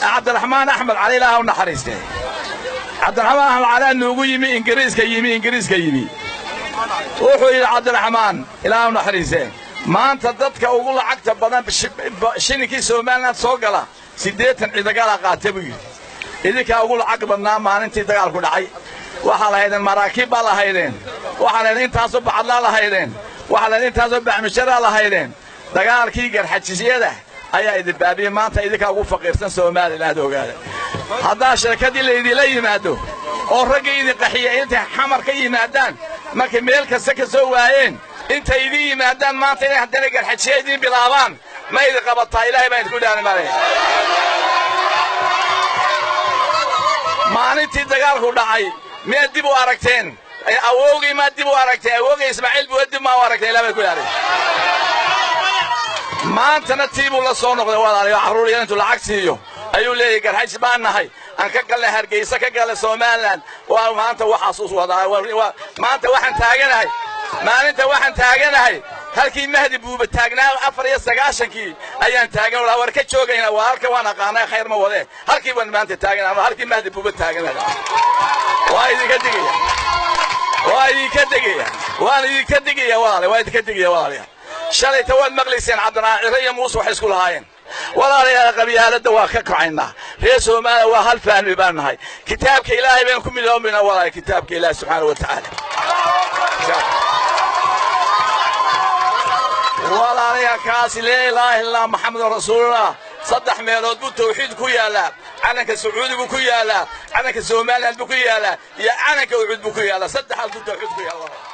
عبد الرحمن أحمد علي لا ونحرسته عبد الرحمن أحمد علي نوجو يمي إنجليز كيمي وحوي عبد الرحمن لا ونحرسته ما أنت ضدك أقول عقد بدن شنكي سومالنا سوقلا سيديت إذا قال قاتبي إذا كأقول عقد بدنا ما أنت تقال كل عي وحلا هيدن مراكب الله هيدن وحلا أنت تصب على الله هيدن وحلا أنت تصب عمشرة الله هيدن دقال كيجر حتشيء ده أيه إذا بابي ما أنت إذا كأقول فقير سومالي لا دوقال هذا شركة اللي لي ما دو أورجي إذا قحية أنت حمر كي مادان ما كمل كسك سوائين انت يدي مادام ما انت هدنا قرحت شيء دي بلابان ما اذا قبضتها الهي ما تقول انا مالي ما انت دغالكو دحاي ما ديبو ارagteen awoogi ma dibu aragtay awoogi Ismaaciil buu dib ma aragtay ilaa ku yaray maantana tiibu la soo noqday walaalayo caruur intuu lacag siiyo ayuu leeyahay garxaj baanahay aan ka galnay Hargeysa ka galay Soomaaliland waa maanta waxa xasuus wadaa maanta waxaan taaganahay maalinta waxaan taaganahay halkii Mahdi buuba taagnaa 4 ayaan taagan wala war ka joogayna waa halka waan aqaanay khayr ma wade halkii waan maanta taaganaa halkii Mahdi buuba taaganaa waa idinka digaya walaalayaal shalay tawad maqliseen Cabdina Ciriya Muuse wax isku lahaayeen walaalayaal qabyaalada waa ka kacayna reer Soomaaliya waa hal fahmi baanahay kitaabka Ilaahay baan ku midoobina walaalayaal kitaabka Ilaahay subhanahu wa ta'ala walaalayaal kaas la ilaaha illa Muhammad rasuulullah صدح ميلود بو توحيد كو يالا عنك سعودي بو كو يالا عنك سومالي بو كو يالا يا عنك وعود بو كو يالا صدح بو توحيد كو يالا